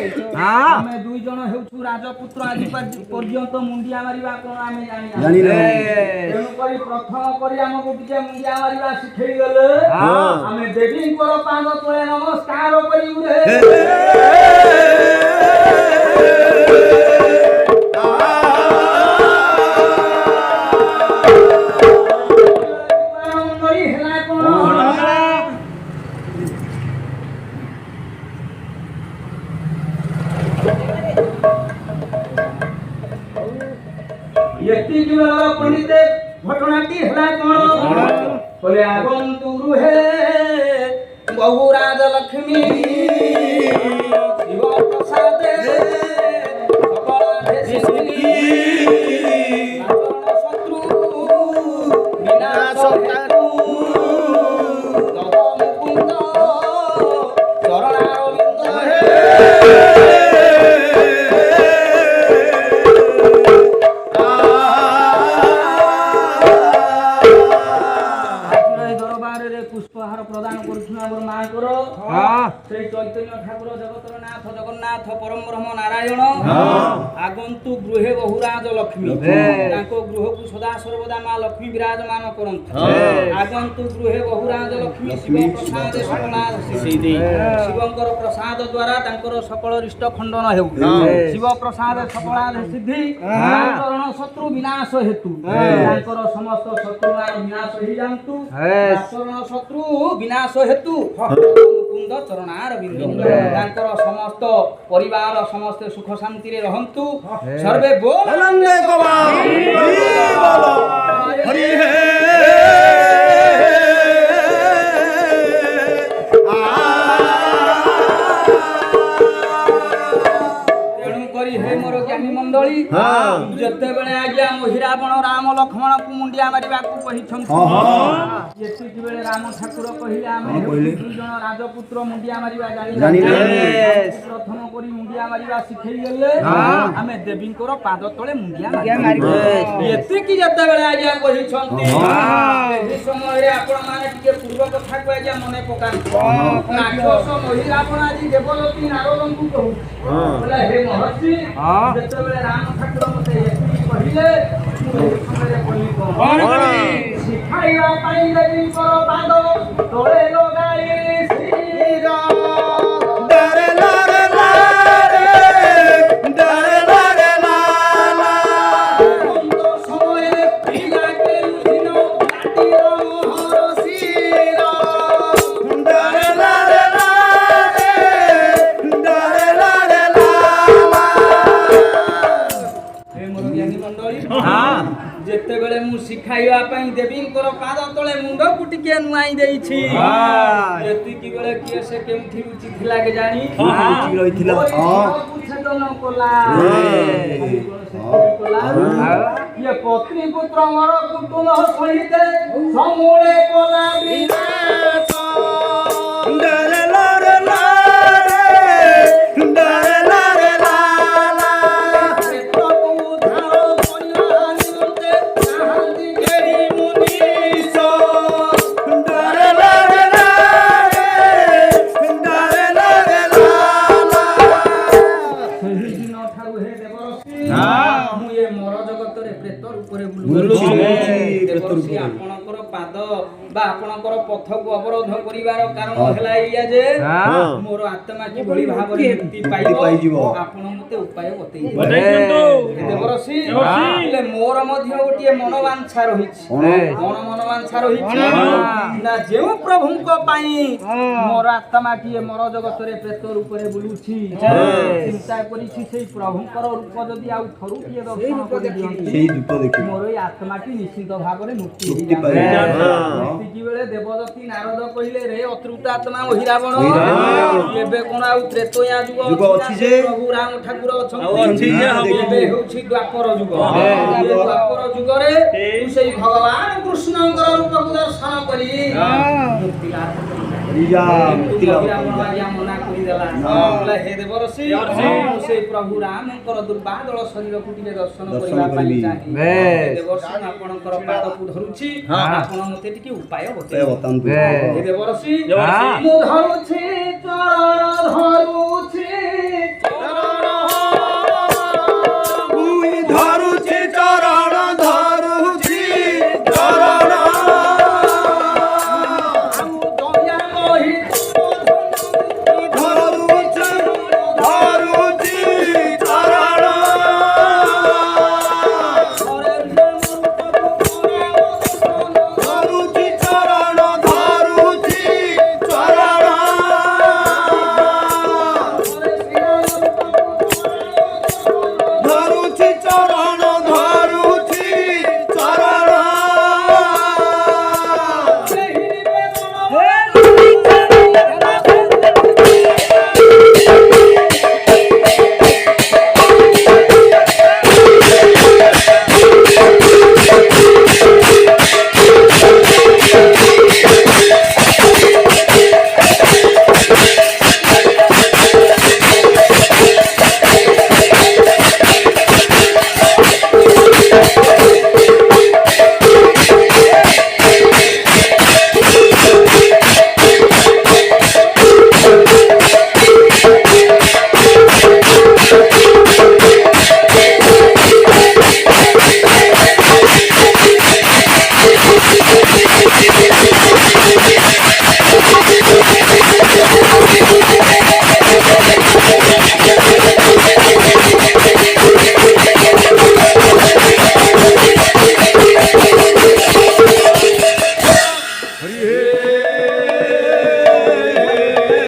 ଆମେ ଦୁଇ ଜଣ ହେଉଛୁ ରାଜପୁତ୍ର ଆଜି ପର୍ଯ୍ୟନ୍ତ ମୁଣ୍ଡିଆ ମାରିବା କଣ ଆମେ ଜାଣି ତେଣୁ କରି ପ୍ରଥମ କରି ଆମକୁ ଟିକେ ମୁଣ୍ଡିଆ ମାରିବା ଶିଖେଇ ଗଲେ ଆମେ ଦେବୀଙ୍କର ପାଦ ତଳେ ନମସ୍କାର କରିବୁ ରେ पंडित घटनाटी है बोले आगंतु रुहे बहुराज लक्ष्मी शिव प्रसाद शत्रु विनाश मुकुंद चरणारविंद चैतन्य ठाकुर जगतर नाथ जगन्नाथ परम ब्रह्म नारायण आगंतु गृहे बहुराज लक्ष्मी गृह को सदा सर्वदा माँ लक्ष्मी विराजमान करंतु आगंतु गृहे बहुराज लक्ष्मी शिव प्रसाद सकलाद शिवंकर प्रसाद द्वारा तांकर सकल रिष्ट खंडन हेउ शिव प्रसाद सकलाद सिद्धि चरण शत्रु विनाश हेतु तांकर समस्त शत्रु विनाश हो जांतु चरण शत्रु विनाश हेतु मुकुंद चरणारविंद तांकर समस्त परिवार समस्त सुख शांति रे रहंतु सर्वे बोल हरि हे मंडली जते बेले आज्ञा मोहिरावण राम लक्ष्मण को मुंडिया मारिबा को कहि छंती एति बेले राम ठाकुर कहिला आमे दुई जण राजपुत्र मुंडिया मारिबा जानि प्रथम करी मुंडिया मारिबा सिखै गेले आमे देवींकर पाद तळे मुंडिया मारिबा एति कि जते बेले आज्ञा कहि छंती एहि समय रे आपण माने टिके पूर्व कथा को आज्ञा मने पकान राक्षस मोहिरावण आदि देवलोकी नारदन को कहू बोले हे महर्षि जते बेले राम ठाकुर मते कहिले शिखाइवा पाई देवींकर पाद तळे लगाई श्रीरा डरे लारे लारे डरे लारे लाला बंद समय पिला के दिनो काटी मोहर सीरा डरे लारे लारे डरे लारे लाला हे मोर ज्ञानी मंडली जेते बेले मु सिखाइवा पई देवींकर पाद तळे मुंड कुटिके नुआई देइछि एति कि बेले किए से केमथि रुचि थिला के जानी रुचि रहिथिला छेदन कोला ये पत्नी पुत्र मोर कुटुंब सहित समूले कोला विनाश डरे लारे लारे डरे लारे लाला तो धारो आपणकर पाद बा आपणकर पथ को अवरोध करिवार कारण हला इया जे मोर आत्मा की भली भाव रे मुक्ति पाइबो आपण मते उपाय बतै देवरसी ले मोर मध्य गोटिए मनवांछा रहिछि मनवांछा रहिछि ना जे प्रभु को पाई मोर आत्मा की मोर जगत रे प्रेत रूप रे बुलुछि चिंता करिछि सेई प्रभुकर रूप जदी आ थरु किए दर्शन करि सेई रूप देखि मोर आत्मा की निश्चित भाव रे मुक्ति पाइ की बेले देवदत्ती नारद कहिले रे अतृप्त आत्मा मोहिरावण एबे कोन आ त्रेतया जुग अछि जे प्रभु राम ठाकुर अछि एबे होछि द्वापर जुग द्वापर जुग रे तू सेई भगवान कृष्णंकर रूप को दर्शन करी मुक्ति लाभ रिया मुक्ति लाभ मना करि देला बोले हे देवरसी सेई प्रभु रामकर दुर्बादल शरीर को टिके दर्शन करिबा पाइ चाहि देवरसी आपणकर पाद को धरुछि आपण मते टिके उपाय बतांतु हे देवरसी मु धरुछि चरण धरुछि